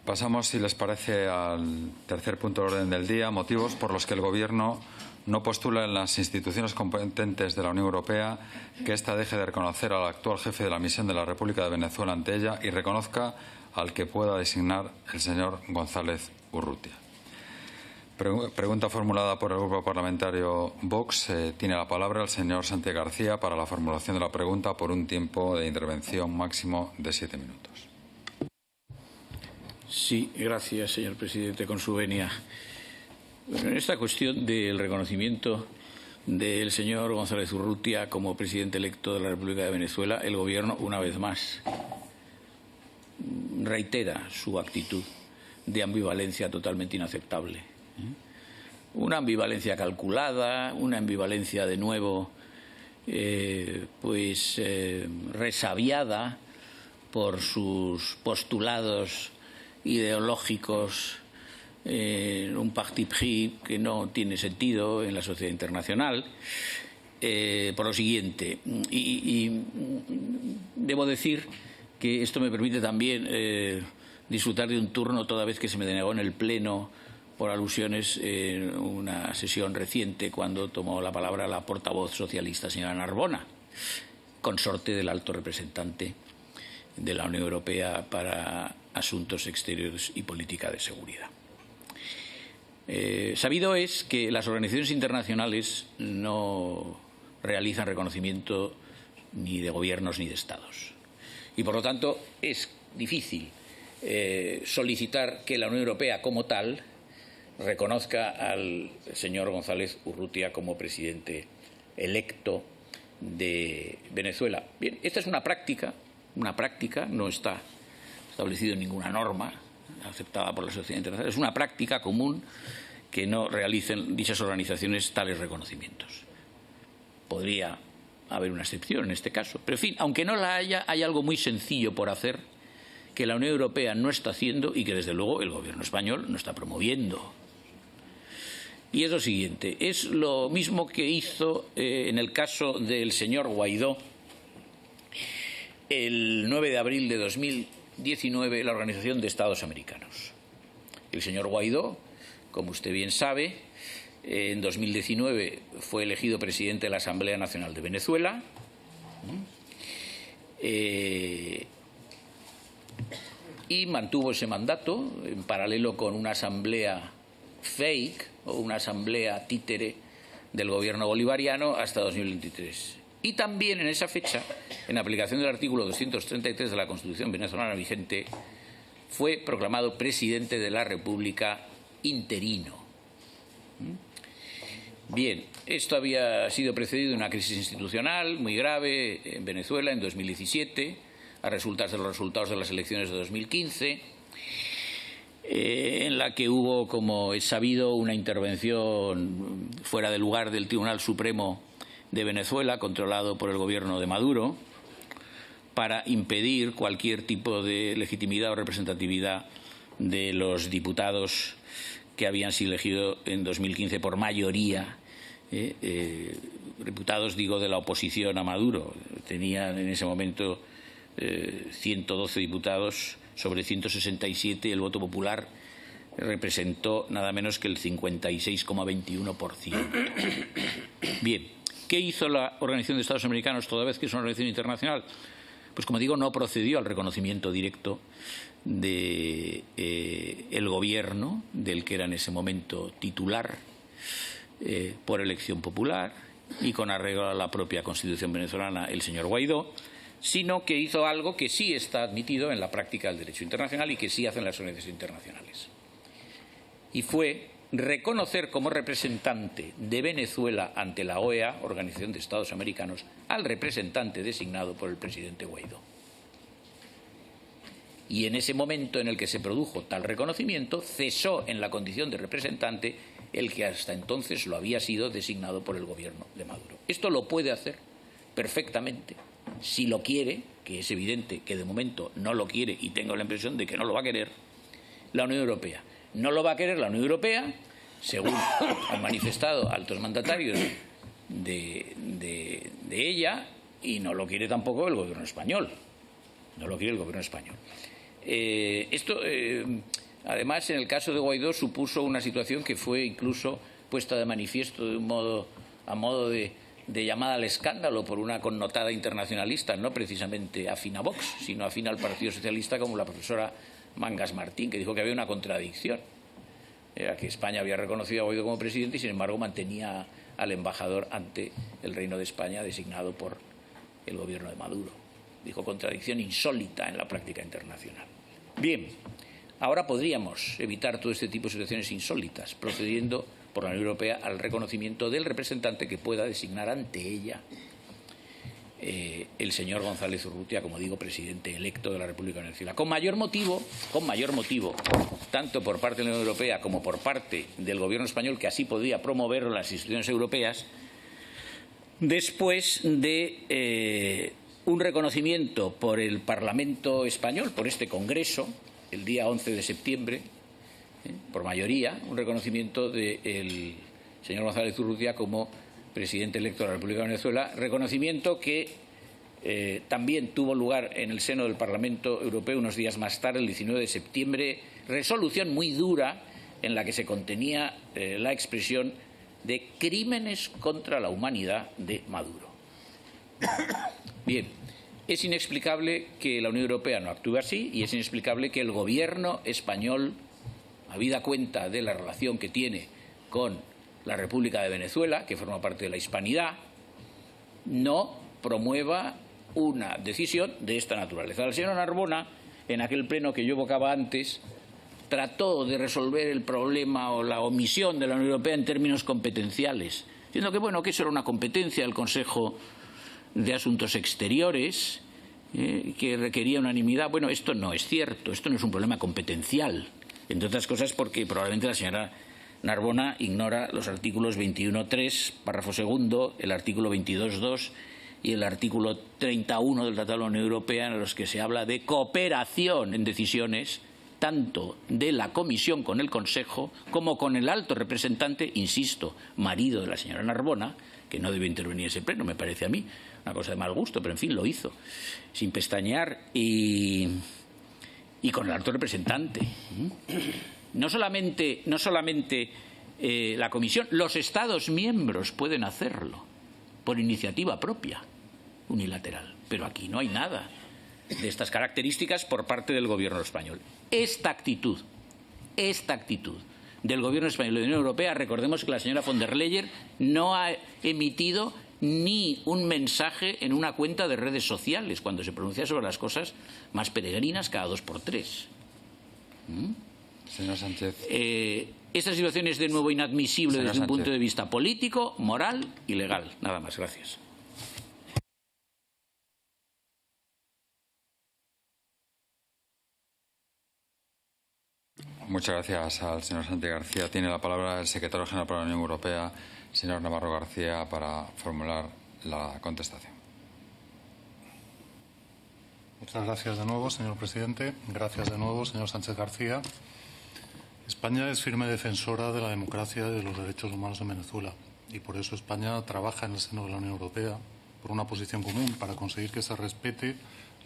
Pasamos, si les parece, al tercer punto del orden del día, motivos por los que el Gobierno no postula en las instituciones competentes de la Unión Europea que ésta deje de reconocer al actual jefe de la misión de la República de Venezuela ante ella y reconozca al que pueda designar el señor González Urrutia. Pregunta formulada por el Grupo Parlamentario Vox. Tiene la palabra el señor Sánchez García para la formulación de la pregunta por un tiempo de intervención máximo de 7 minutos. Sí, gracias, señor presidente, con su venia. En esta cuestión del reconocimiento del señor González Urrutia como presidente electo de la República de Venezuela, el Gobierno, una vez más, reitera su actitud de ambivalencia totalmente inaceptable. Una ambivalencia calculada, una ambivalencia de nuevo resabiada por sus postulados ideológicos, un parti pris que no tiene sentido en la sociedad internacional, por lo siguiente. Y debo decir que esto me permite también disfrutar de un turno toda vez que se me denegó en el Pleno por alusiones en una sesión reciente cuando tomó la palabra la portavoz socialista, señora Narbona, consorte del alto representante de la Unión Europea para Asuntos Exteriores y Política de Seguridad. Sabido es que las organizaciones internacionales no realizan reconocimiento ni de gobiernos ni de estados. Y, por lo tanto, es difícil solicitar que la Unión Europea como tal reconozca al señor González Urrutia como presidente electo de Venezuela. Bien, esta es una práctica, no está establecido en ninguna norma aceptada por la sociedad internacional. Es una práctica común que no realicen dichas organizaciones tales reconocimientos. Podría haber una excepción en este caso. Pero, en fin, aunque no la haya, hay algo muy sencillo por hacer que la Unión Europea no está haciendo y que, desde luego, el Gobierno español no está promoviendo. Y es lo siguiente. Es lo mismo que hizo en el caso del señor Guaidó el 9 de abril de 2019 la Organización de Estados Americanos. El señor Guaidó, como usted bien sabe, en 2019 fue elegido presidente de la Asamblea Nacional de Venezuela y mantuvo ese mandato en paralelo con una asamblea fake o una asamblea títere del gobierno bolivariano hasta 2023. Y también en esa fecha, en aplicación del artículo 233 de la Constitución venezolana vigente, fue proclamado presidente de la República interino. Bien, esto había sido precedido de una crisis institucional muy grave en Venezuela en 2017, a resultas de los resultados de las elecciones de 2015, en la que hubo, como es sabido, una intervención fuera de lugar del Tribunal Supremo de Venezuela, controlado por el gobierno de Maduro, para impedir cualquier tipo de legitimidad o representatividad de los diputados que habían sido elegidos en 2015 por mayoría, diputados, digo, de la oposición a Maduro. Tenían en ese momento 112 diputados sobre 167, el voto popular representó nada menos que el 56,21%. Bien, ¿qué hizo la Organización de Estados Americanos toda vez que es una organización internacional? Pues, como digo, no procedió al reconocimiento directo del gobierno del que era en ese momento titular por elección popular y con arreglo a la propia Constitución venezolana, el señor Guaidó, sino que hizo algo que sí está admitido en la práctica del derecho internacional y que sí hacen las organizaciones internacionales. Y fue reconocer como representante de Venezuela ante la OEA, Organización de Estados Americanos, al representante designado por el presidente Guaidó. Y en ese momento en el que se produjo tal reconocimiento, cesó en la condición de representante el que hasta entonces lo había sido designado por el gobierno de Maduro. Esto lo puede hacer perfectamente, si lo quiere, que es evidente que de momento no lo quiere y tengo la impresión de que no lo va a querer, la Unión Europea. No lo va a querer la Unión Europea, según han manifestado altos mandatarios de ella, y no lo quiere tampoco el gobierno español. No lo quiere el gobierno español. Esto, además, en el caso de Guaidó supuso una situación que fue incluso puesta de manifiesto de un modo, a modo de llamada al escándalo por una connotada internacionalista, no precisamente afín a Vox, sino afín al Partido Socialista, como la profesora Mangas Martín, que dijo que había una contradicción. Era que España había reconocido a Guaidó como presidente y, sin embargo, mantenía al embajador ante el Reino de España designado por el gobierno de Maduro. Dijo contradicción insólita en la práctica internacional. Bien, ahora podríamos evitar todo este tipo de situaciones insólitas, procediendo por la Unión Europea al reconocimiento del representante que pueda designar ante ella el señor González Urrutia, como digo, presidente electo de la República de Venezuela. Con mayor motivo, tanto por parte de la Unión Europea como por parte del Gobierno español, que así podía promoverlo en las instituciones europeas, después de un reconocimiento por el Parlamento español, por este Congreso, el día 11 de septiembre, por mayoría, un reconocimiento del señor González Urrutia como presidente electo de la República de Venezuela, reconocimiento que también tuvo lugar en el seno del Parlamento Europeo unos días más tarde, el 19 de septiembre, resolución muy dura en la que se contenía la expresión de crímenes contra la humanidad de Maduro. Bien, es inexplicable que la Unión Europea no actúe así y es inexplicable que el Gobierno español, habida cuenta de la relación que tiene con la República de Venezuela, que forma parte de la hispanidad, no promueva una decisión de esta naturaleza. La señora Narbona, en aquel pleno que yo evocaba antes, trató de resolver el problema o la omisión de la Unión Europea en términos competenciales, diciendo que, bueno, que eso era una competencia del Consejo de Asuntos Exteriores, que requería unanimidad. Bueno, esto no es cierto, esto no es un problema competencial, entre otras cosas porque probablemente la señora Narbona ignora los artículos 21.3, párrafo segundo, el artículo 22.2 y el artículo 31 del Tratado de la Unión Europea, en los que se habla de cooperación en decisiones tanto de la Comisión con el Consejo como con el alto representante, insisto, marido de la señora Narbona, que no debe intervenir en ese pleno, me parece a mí, una cosa de mal gusto, pero en fin, lo hizo, sin pestañear y con el alto representante. No solamente la Comisión, los Estados miembros pueden hacerlo por iniciativa propia, unilateral. Pero aquí no hay nada de estas características por parte del Gobierno español. Esta actitud del Gobierno español y de la Unión Europea, recordemos que la señora von der Leyen no ha emitido ni un mensaje en una cuenta de redes sociales cuando se pronuncia sobre las cosas más peregrinas cada 2 por 3. Señor Sánchez. Esta situación es de nuevo inadmisible desde un punto de vista político, moral y legal. Nada más. Gracias. Muchas gracias al señor Sánchez García. Tiene la palabra el secretario general para la Unión Europea, señor Navarro García, para formular la contestación. Muchas gracias de nuevo, señor presidente. Gracias de nuevo, señor Sánchez García. España es firme defensora de la democracia y de los derechos humanos en Venezuela y por eso España trabaja en el seno de la Unión Europea por una posición común para conseguir que se respete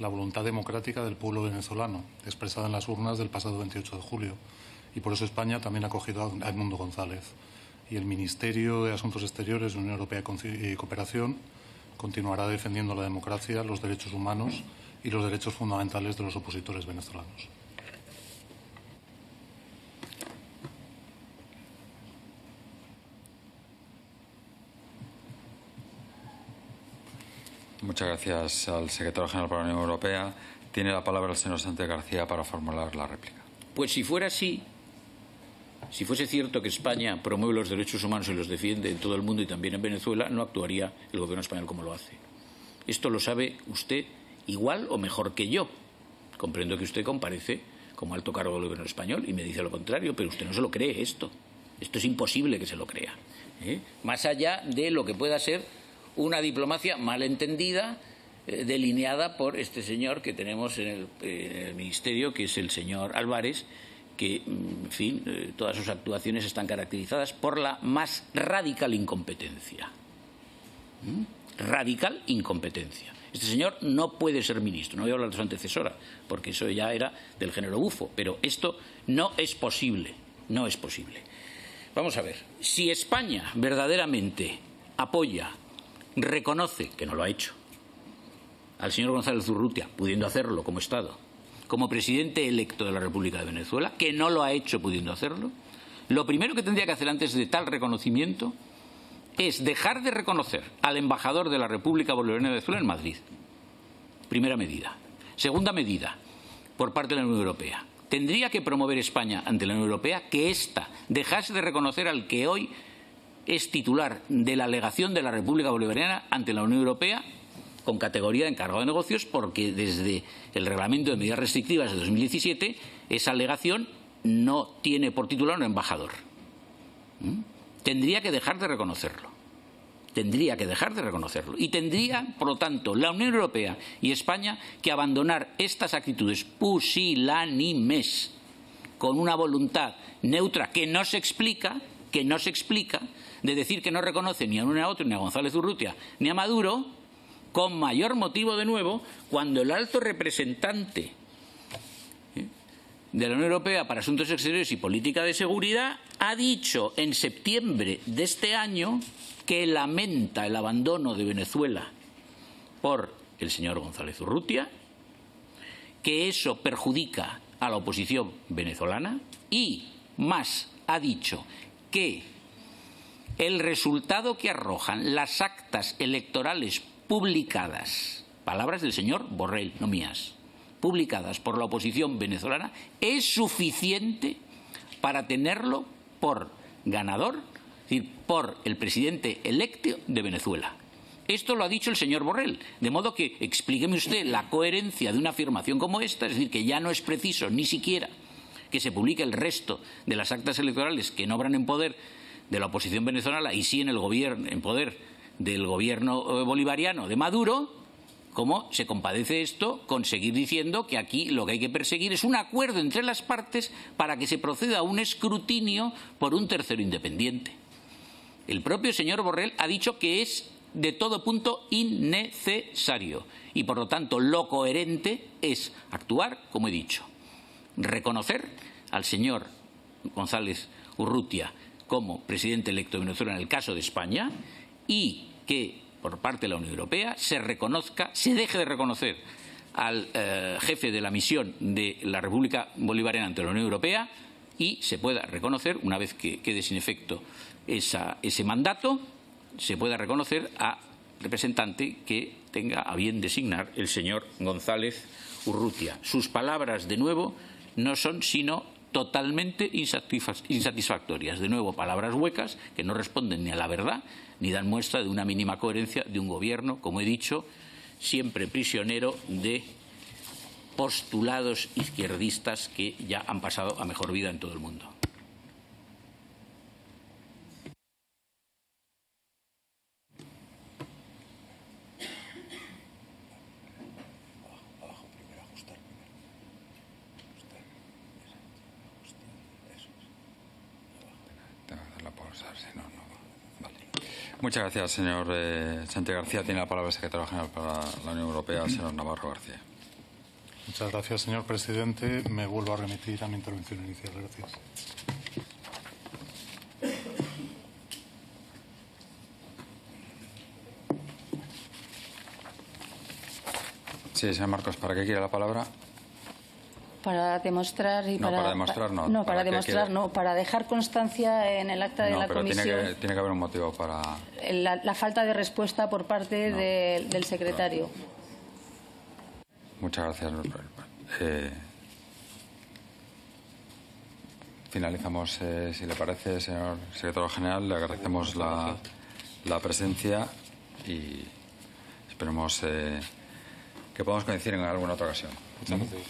la voluntad democrática del pueblo venezolano, expresada en las urnas del pasado 28 de julio. Y por eso España también ha acogido a Edmundo González. Y el Ministerio de Asuntos Exteriores de la Unión Europea y Cooperación continuará defendiendo la democracia, los derechos humanos y los derechos fundamentales de los opositores venezolanos. Muchas gracias al secretario general para la Unión Europea. Tiene la palabra el señor Sánchez García para formular la réplica. Pues si fuera así, si fuese cierto que España promueve los derechos humanos y los defiende en todo el mundo y también en Venezuela, no actuaría el Gobierno español como lo hace. Esto lo sabe usted igual o mejor que yo. Comprendo que usted comparece como alto cargo del Gobierno español y me dice lo contrario, pero usted no se lo cree esto. Esto es imposible que se lo crea. Más allá de lo que pueda ser una diplomacia malentendida, delineada por este señor que tenemos en el Ministerio, que es el señor Álvarez, que, en fin, todas sus actuaciones están caracterizadas por la más radical incompetencia. Radical incompetencia. Este señor no puede ser ministro. No voy a hablar de su antecesora, porque eso ya era del género bufo. Pero esto no es posible. No es posible. Vamos a ver. Si España verdaderamente apoya, reconoce, que no lo ha hecho, al señor González Urrutia, pudiendo hacerlo como Estado, como presidente electo de la República de Venezuela, que no lo ha hecho pudiendo hacerlo, lo primero que tendría que hacer antes de tal reconocimiento es dejar de reconocer al embajador de la República Bolivariana de Venezuela en Madrid. Primera medida. Segunda medida, por parte de la Unión Europea. Tendría que promover España ante la Unión Europea que ésta dejase de reconocer al que hoy es titular de la legación de la República Bolivariana ante la Unión Europea con categoría de encargado de negocios, porque desde el Reglamento de Medidas Restrictivas de 2017 esa legación no tiene por titular un embajador. Tendría que dejar de reconocerlo. Tendría que dejar de reconocerlo. Y tendría, por lo tanto, la Unión Europea y España que abandonar estas actitudes pusilánimes con una voluntad neutra que no se explica, de decir que no reconoce ni a uno ni a otro, ni a González Urrutia, ni a Maduro, con mayor motivo de nuevo cuando el alto representante de la Unión Europea para Asuntos Exteriores y Política de Seguridad ha dicho en septiembre de este año que lamenta el abandono de Venezuela por el señor González Urrutia, que eso perjudica a la oposición venezolana y, más, ha dicho que el resultado que arrojan las actas electorales publicadas, palabras del señor Borrell, no mías, publicadas por la oposición venezolana, es suficiente para tenerlo por ganador, es decir, por el presidente electo de Venezuela. Esto lo ha dicho el señor Borrell, de modo que explíqueme usted la coherencia de una afirmación como esta, es decir, que ya no es preciso ni siquiera que se publique el resto de las actas electorales que no obran en poder de la oposición venezolana y sí en el gobierno, en poder del gobierno bolivariano de Maduro. ¿Cómo se compadece esto con seguir diciendo que aquí lo que hay que perseguir es un acuerdo entre las partes para que se proceda a un escrutinio por un tercero independiente? El propio señor Borrell ha dicho que es de todo punto innecesario y, por lo tanto, lo coherente es actuar, como he dicho, reconocer al señor González Urrutia como presidente electo de Venezuela en el caso de España y que por parte de la Unión Europea se reconozca, se deje de reconocer al jefe de la misión de la República Bolivariana ante la Unión Europea y se pueda reconocer, una vez que quede sin efecto ese mandato, se pueda reconocer a representante que tenga a bien designar el señor González Urrutia. Sus palabras, de nuevo, no son sino totalmente insatisfactorias. De nuevo, palabras huecas que no responden ni a la verdad ni dan muestra de una mínima coherencia de un gobierno, como he dicho, siempre prisionero de postulados izquierdistas que ya han pasado a mejor vida en todo el mundo. Muchas gracias, señor Sánchez García. Tiene la palabra el secretario general para la Unión Europea, el señor Navarro García. Muchas gracias, señor presidente. Me vuelvo a remitir a mi intervención inicial. Gracias. Sí, señor Marcos, ¿para qué quiere la palabra? Para demostrar y no, para demostrar no. No, para demostrar no, para dejar constancia en el acta de la comisión. Tiene que haber un motivo para la falta de respuesta por parte del secretario. Muchas gracias. Finalizamos, si le parece, señor secretario general. Le agradecemos la presencia y esperemos que podamos coincidir en alguna otra ocasión. Muchas gracias.